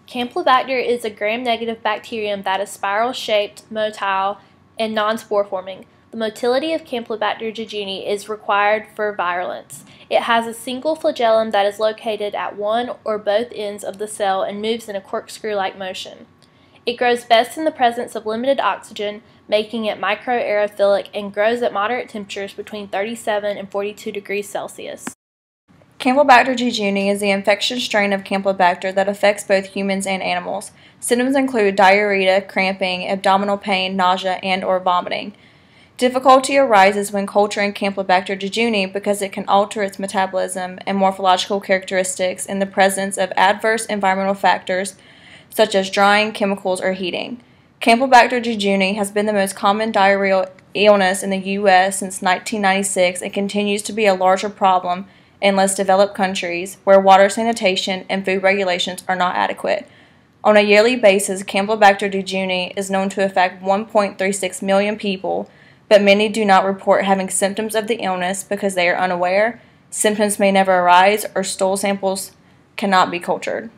Campylobacter is a gram-negative bacterium that is spiral-shaped, motile, and non-spore-forming. The motility of Campylobacter jejuni is required for virulence. It has a single flagellum that is located at one or both ends of the cell and moves in a corkscrew-like motion. It grows best in the presence of limited oxygen, making it microaerophilic, and grows at moderate temperatures between 37 and 42 degrees Celsius. Campylobacter jejuni is the infectious strain of Campylobacter that affects both humans and animals. Symptoms include diarrhea, cramping, abdominal pain, nausea, and/or vomiting. Difficulty arises when culturing Campylobacter jejuni because it can alter its metabolism and morphological characteristics in the presence of adverse environmental factors such as drying, chemicals, or heating. Campylobacter jejuni has been the most common diarrheal illness in the U.S. since 1996 and continues to be a larger problem in less developed countries where water sanitation and food regulations are not adequate. On a yearly basis, Campylobacter jejuni is known to affect 1.36 million people, but many do not report having symptoms of the illness because they are unaware, symptoms may never arise, or stool samples cannot be cultured.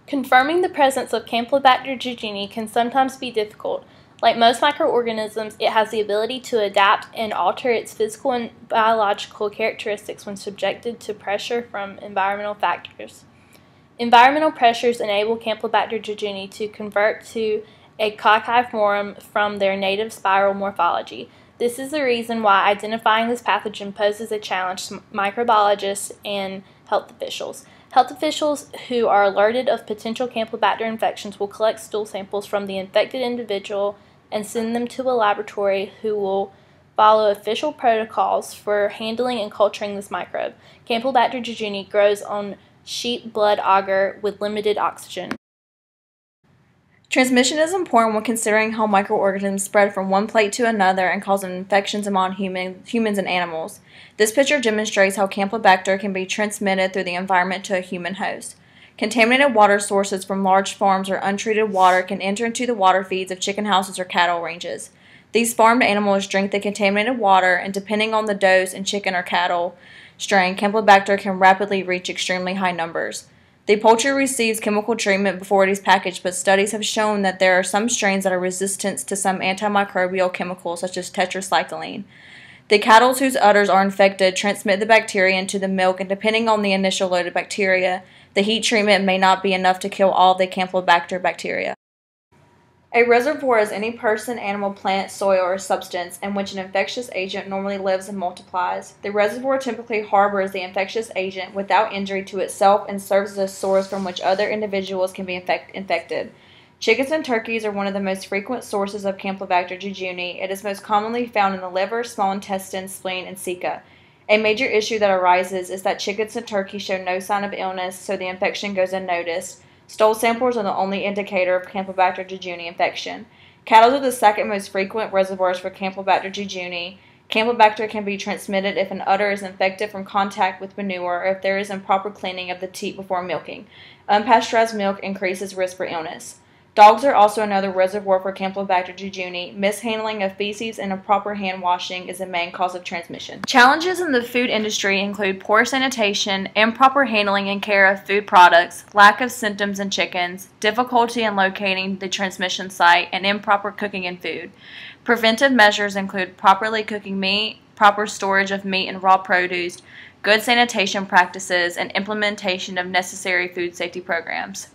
Confirming the presence of Campylobacter jejuni can sometimes be difficult. Like most microorganisms, it has the ability to adapt and alter its physical and biological characteristics when subjected to pressure from environmental factors. Environmental pressures enable Campylobacter jejuni to convert to a cocci form from their native spiral morphology. This is the reason why identifying this pathogen poses a challenge to microbiologists and health officials. Health officials who are alerted of potential Campylobacter infections will collect stool samples from the infected individual and send them to a laboratory who will follow official protocols for handling and culturing this microbe. Campylobacter jejuni grows on sheep blood agar with limited oxygen. Transmission is important when considering how microorganisms spread from one plate to another and cause infections among humans and animals. This picture demonstrates how Campylobacter can be transmitted through the environment to a human host. Contaminated water sources from large farms or untreated water can enter into the water feeds of chicken houses or cattle ranges. These farmed animals drink the contaminated water, and depending on the dose and chicken or cattle strain, Campylobacter can rapidly reach extremely high numbers. The poultry receives chemical treatment before it is packaged, but studies have shown that there are some strains that are resistant to some antimicrobial chemicals such as tetracycline. The cattle whose udders are infected transmit the bacteria into the milk, and depending on the initial load of bacteria, the heat treatment may not be enough to kill all the Campylobacter bacteria. A reservoir is any person, animal, plant, soil, or substance in which an infectious agent normally lives and multiplies. The reservoir typically harbors the infectious agent without injury to itself and serves as a source from which other individuals can be infected. Chickens and turkeys are one of the most frequent sources of Campylobacter jejuni. It is most commonly found in the liver, small intestine, spleen, and ceca. A major issue that arises is that chickens and turkeys show no sign of illness, so the infection goes unnoticed. Stool samples are the only indicator of Campylobacter jejuni infection. Cattle are the second most frequent reservoirs for Campylobacter jejuni. Campylobacter can be transmitted if an udder is infected from contact with manure or if there is improper cleaning of the teat before milking. Unpasteurized milk increases risk for illness. Dogs are also another reservoir for Campylobacter jejuni. Mishandling of feces and improper hand washing is the main cause of transmission. Challenges in the food industry include poor sanitation, improper handling and care of food products, lack of symptoms in chickens, difficulty in locating the transmission site, and improper cooking in food. Preventive measures include properly cooking meat, proper storage of meat and raw produce, good sanitation practices, and implementation of necessary food safety programs.